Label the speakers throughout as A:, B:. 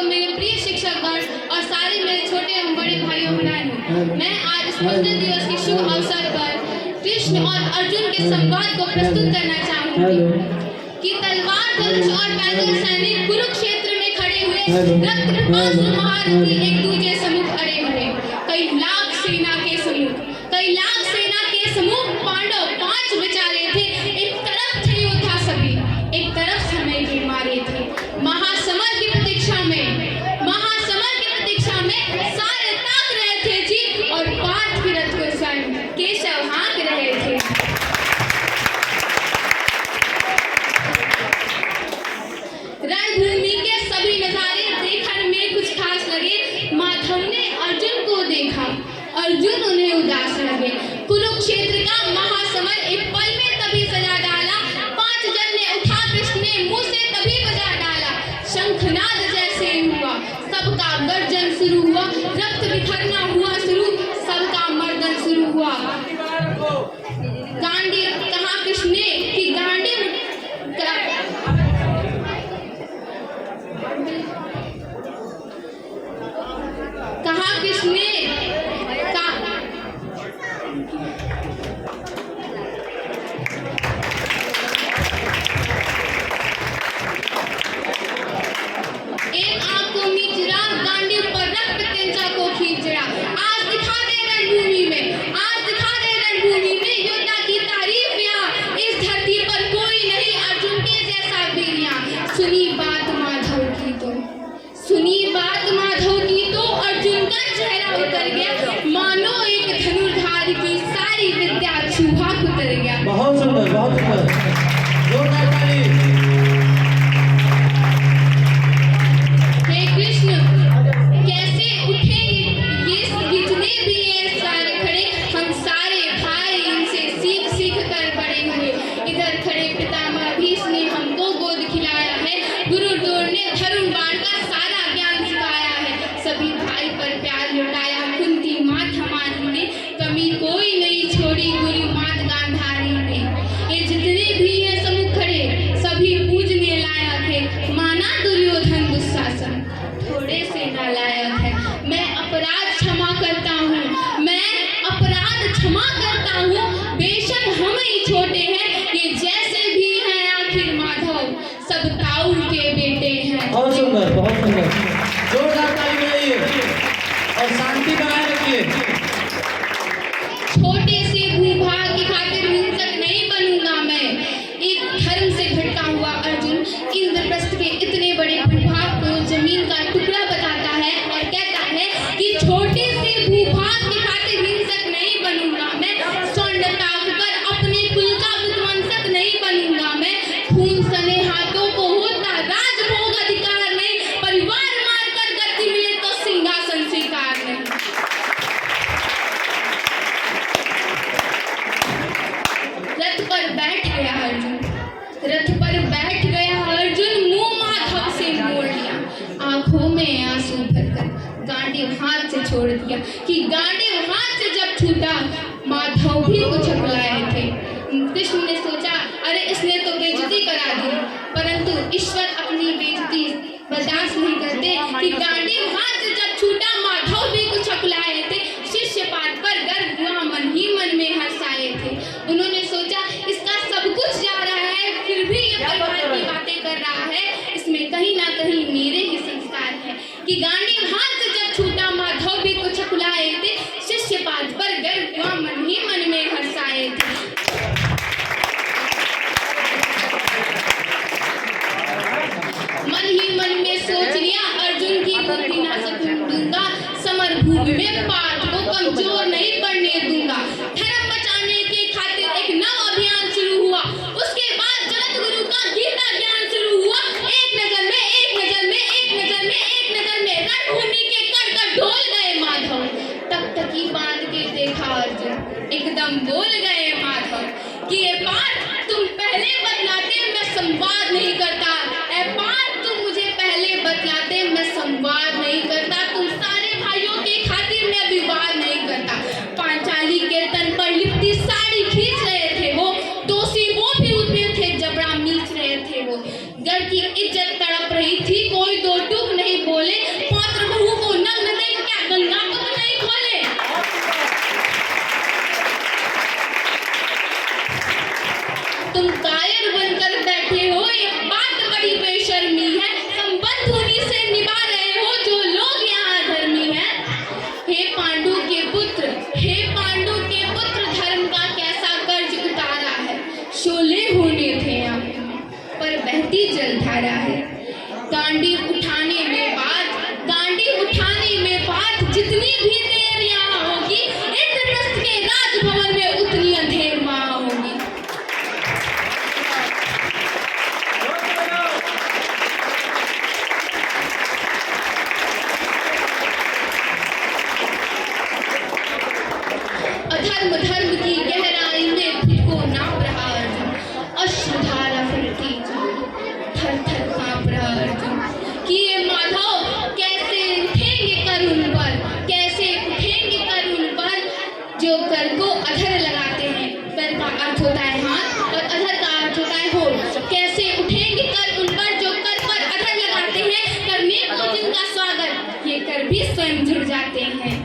A: मेरे प्रिय शिक्षकगण और सारे मेरे छोटे एवं बड़े भाइयों बहनों, मैं आज स्वतंत्रता दिवस के शुभ अवसर पर कृष्ण और अर्जुन के संवाद को प्रस्तुत करना चाहूंगी कि तलवार धनुष और पैदल सैनिक कुरुक्षेत्र में खड़े हुए रक्त महारथी एक दूसरे सम्मुख अड़े हुए। कई लाख सेना के सम्मुख पांडव 5 बेचारे थे। एक तरफ थे योद्धा सभी, एक तरफ समय के मारे थे। महासमर की प्रतीक्षा में सारे ताक रहे थे जी, और पार्थ के रथ को स्वयं केशव हाँक रहे थे। रणभूमि के सभी नजारे देखने में कुछ खास लगे। माधव ने अर्जुन को देखा, अर्जुन उन्हें उदास लगे। कुरुक्षेत्र का महासमर एक पल में तभी सजा डाला। 5 जन ने उठा कृष्ण ने मुंह से तभी बजा डाला। शंखनाद जैसे हुआ, सबका गर्जन शुरू हुआ। रक्त बिखरना हुआ शुरू, सबका मर्दन शुरू हुआ। गांडी कहा कृष्ण ने कि गांडी कहा कृष्ण ने एक आंख को मीचरा, गांडी पर रक्त तेजा को खींचरा। आज दिखा दे रणभूमि में योद्धा की तारीफ यहाँ। इस धरती पर कोई नहीं अर्जुन के जैसा वीरिया। सुनी बात माधव की तो अर्जुन का चेहरा उतर गया। मानो एक धनुर्धारी की सारी विद्या चूहा उतर गया।
B: बहुत सुंदर, बहुत सुंदर, जोरदार ताली।
A: हे कृष्ण, कैसे उठेंगे ये जितने भी ये सारे खड़े, हम सारे भाई इनसे सीख कर बड़े हुए। इधर खड़े पितामह भीष्म ने हमको गोद खिलाया है। गुरु द्रोण ने धर्म बाण का सारा ज्ञान सिखाया है। सभी भाई पर प्यार लुटाया। कुंती माता मानी ने कमी कोई नहीं छोड़ी। गुरु मात गांधारी ने, ये जितने भी है सम्मुख खड़े सभी पूजने लायक है। माना दुर्योधन दुशासन थोड़े से नालायक है। मैं अपराध क्षमा करता हूँ, बेशक हम ही छोटे हैं। ये जैसे भी हैं आखिर माधव सब ताऊ के बेटे हैं।
B: बहुत सुंदर, बहुत सुंदर, जोरदार ताली बजाइए और शांति बनाए रखिए।
A: छोटे से भूभाग की खातिर हिंसक नहीं बनूंगा मैं। एक धर्म से भटका हुआ अर्जुन इंद्रप्रस्थ के इतने बड़े भूभाग को जमीन का टुकड़ा बताता है और कहता है कि छोटे से भूभाग की खातिर हिंसक नहीं बनूंगा मैं। स्वर्ण ताक कर अपने कुल का विध्वंसक नहीं बनूंगा मैं। खून सने हाथों को होता राजभोग अधिकार नहीं। परिवार मार कर गद्दी मिले तो सिंहासन स्वीकार नहीं। रथ पर बैठ गया अर्जुन, मुंह माधव से मोड़ लिया। आंखों में आंसू भरकर गांडी हाथ से छोड़ दिया कि गांडी हाथ से जब छूटा माधव भी कुछ बुलाए थे। कृष्ण ने सोचा अरे इसने तो बेइज्जती करा दी, परंतु ईश्वर अपनी बेइज्जती बर्दाश्त नहीं करते कि गांडी हाथ से जब छूटा माधव भी कुछ बुलाए थे। शिष्य पाठ पर गर्व हुआ, मन ही मन में हंसाए थे। उन्होंने सोचा इसका सब कुछ जा रहा है, फिर भी ये परिवार की बातें कर रहा है, इसमें कहीं ना कहीं मेरे ही संस्कार है। कि गांडी हाथ से जब छूटा माधव भी कुछ बुलाए थे। शिष्य पाठ पर गर्व हुआ, मन ही मन में हंसाए थे। मन ही मन में सोच लिया अर्जुन की बुद्धि नाशक दूंगा। समर भूमि में पार्थ को कमजोर नहीं पड़ने दूंगा। धर्म बचाने के खातिर एक नव अभियान शुरू हुआ। उसके बाद जगत गुरु का गीता ज्ञान शुरू हुआ। एक नजर में रणभूमि के कड़ ढोल गए माधव। तख्तकी बांध के देखा अर्जुन, एकदम बोल गए माधव कि ये पार्थ तुम पहले बतलाते मैं संवाद नहीं करता। ए पार्थ तुम मुझे पहले बतलाते मैं संवाद नहीं करता। तुम सारे भाइयों के खातिर मैं विवाद नहीं करता। पांचाली के तन पर लिपटी साड़ी खींच रहे थे वो, दोषी वो भी उसमें थे, जबड़ा मीच रहे थे वो। घर की इज्जत तड़प रही थी, कोई दो टूक नहीं बोले। उठाने में बात, गांडी उठाने में बात, जितनी भी देर यहाँ होगी इंद्रप्रस्थ के राजभवन में उतनी अंधेर वहाँ होगी। अधर्म धर्म की गहराई में खुद को नाप रहा अर्जुन, अश्रुधारा फिरती थर थर कांप रहा अर्जुन कि ये माधव कैसे उठेंगे करुण पर, कैसे उठेंगे करुण पर। जो कर को अधर लगाते हैं, कर का अर्थ होता है हाथ और अधर का अर्थ होता है होठ। कैसे उठेंगे कर उन पर जो कर पर अधर लगाते हैं, करने को जिनका स्वागत ये कर भी स्वयं जुड़ जाते हैं।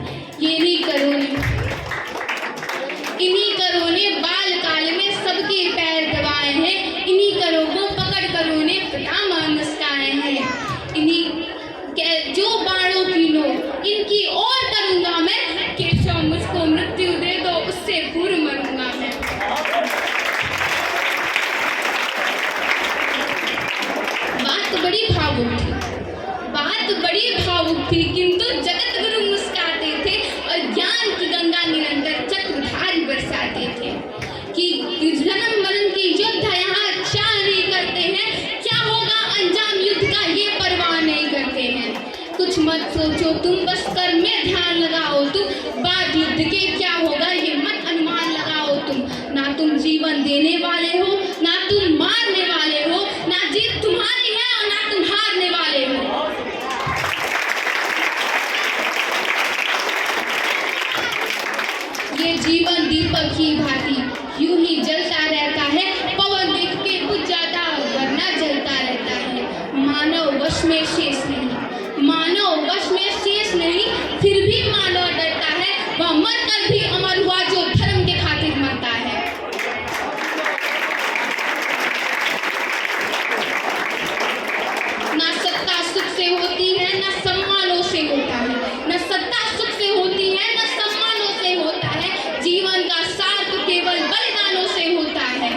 A: ये नहीं करो इन्हीं करों ने बाल काल में सबके पैर दबाए हैं, इन्हीं करों को पकड़ कर उन्हें पितामह मुस्काए हैं। इन्हीं जो बाणों की नोक इनकी और करूंगा मैं, केशव मुझको मृत्यु दे दो उससे पूर्व मरूंगा मैं। बात बड़ी भावुक थी, बात बड़ी भावुक थी, किंतु जगत गुरु मुस्काते थे और ज्ञान की गंगा निरंतर चक्रधारी बरसाते थे कि जन्म मरण की युद्ध यहाँ चाह नहीं करते हैं, क्या होगा अंजाम युद्ध का ये परवाह नहीं करते हैं। कुछ मत सोचो तुम, बस कर में ध्यान लगाओ तुम, बाद युद्ध के क्या होगा ये मत अनुमान लगाओ तुम। ना तुम जीवन देने वाले हो, ना तुम मारने वाले हो, ना जीत तुम्हारी है और ना तुम हारने वाले हो। ये जीवन दीपक की भांति यूं ही जलता रहता है, पवन देख के बुझ जाता वरना जलता रहता है। मानव वश में शेष नहीं, मानव वश में शेष नहीं, फिर भी मानव डरता है, वह मर कर भी अमर हुआ जो धर्म के खातिर मरता है। ना सत्ता सुख से होती है ना सम्मानों से होता है, ना सत्ता सुख से होती है ना सम्मानों से होता है, जीवन का सार तो केवल बलिदानों से होता है।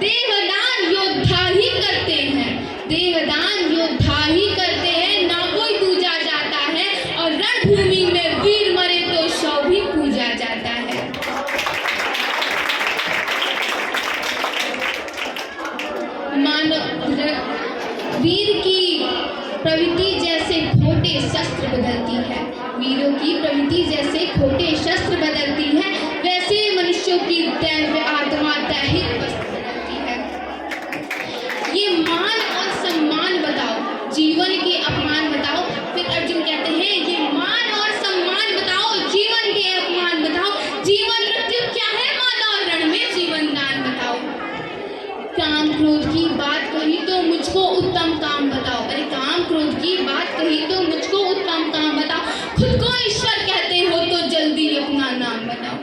A: देहदान योद्धा ही करते हैं, देहदान योद्धा ही करते हैं, ना कोई पूजा जाता है और रणभूमि में वीर मरे तो शव भी पूजा जाता है। मानव वीर की प्रवृत्ति जैसे खोटे शस्त्र बदलती है, वीरों की प्रवृत्ति जैसे खोटे शस्त्र बदलती है, वैसे मनुष्यों की दैव्य आत्मा दैहिक वस्त्र बदलती है। ये मान और सम्मान बताओ, जीवन के अपमान बताओ। फिर अर्जुन कहते हैं ये मान और सम्मान बताओ, जीवन के अपमान बताओ। जीवन मृत्यु क्या है माता और रण में जीवन दान बताओ। काम क्रोध की बात कही तो मुझको उत्तम काम बताओ। अरे काम क्रोध की बात कही तो मुझको उत्तम काम बताओ। खुद को ईश्वर कहते हो तो जल्दी अपना नाम बताओ।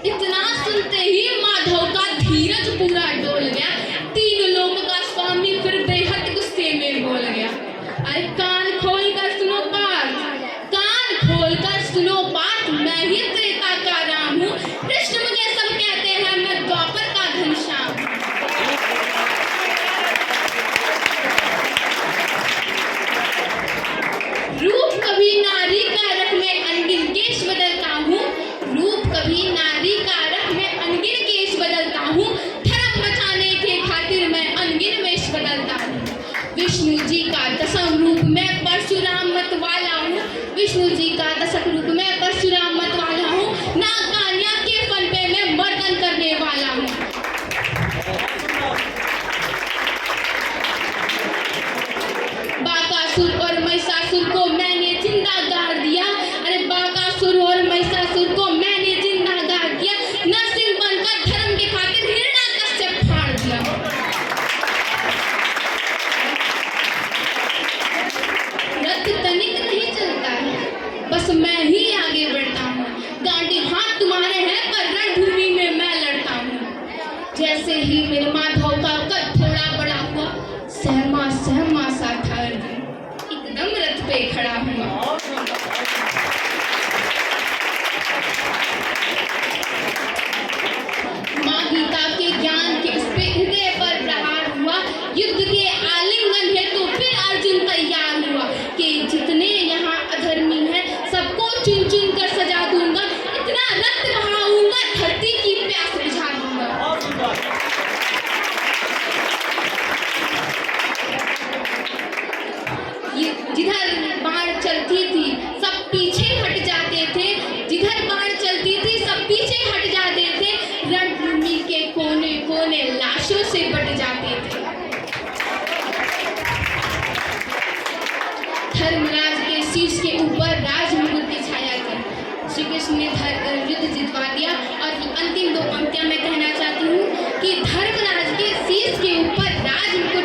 A: इतना सुनते ही माधव का धीरज पूरा डोल गया, तीन लोक का स्वामी फिर बेहद गुस्से में बोल गया। अरे कान खोल कर सुनो बात, कान खोल कर सुनो बात, मैं ही त्रेता का राम हूँ, कृष्ण मुझे सब कहते हैं, मैं द्वापर का घनश्याम। रूप कभी नारी का रख मैं अनगिन केश बदलता हूँ, रूप कभी नारी का रख मैं अनगिन केश बदलता हूँ, धर्म बचाने के खातिर मैं अनगिन वेश बदलता हूँ। विष्णु जी का दसम रूप मैं परशुराम मत वाला हूँ, विष्णु जी का दसम रूप मैं परशुराम मत वाला हूँ, नाग कान्या के फन पे मैं मर्दन करने वाला हूँ। बाकासुर और महिषासुर को मैंने जिंदा गाड़ दिया, अरे बाकासुर और महिषासुर को मैंने जिंदा गाड़ दिया, नरसिंह बनकर धर्म के खातिर हिरण्याकश्यप फाड़ दिया। रथ तनिक नहीं चलता है, बस मैं ही आगे बढ़ता हूँ, गांडी हाथ तुम्हारे हैं पर रणभूमि में मैं लड़ता हूँ। जैसे ही मेरे माधव का कद थोड़ा बड़ा हुआ, सहमा सहमा सा था अर्जुन, एकदम रथ पे खड़ा हुआ। माँ गीता होने लाशों से बट जाते थे। धर्मराज के शीश के ऊपर राज मुकुट की छाया थी। श्री कृष्ण ने युद्ध जितवा दिया। और अंतिम दो पंक्तियां मैं कहना चाहती हूँ कि धर्मराज के शीश के ऊपर राज मुकुट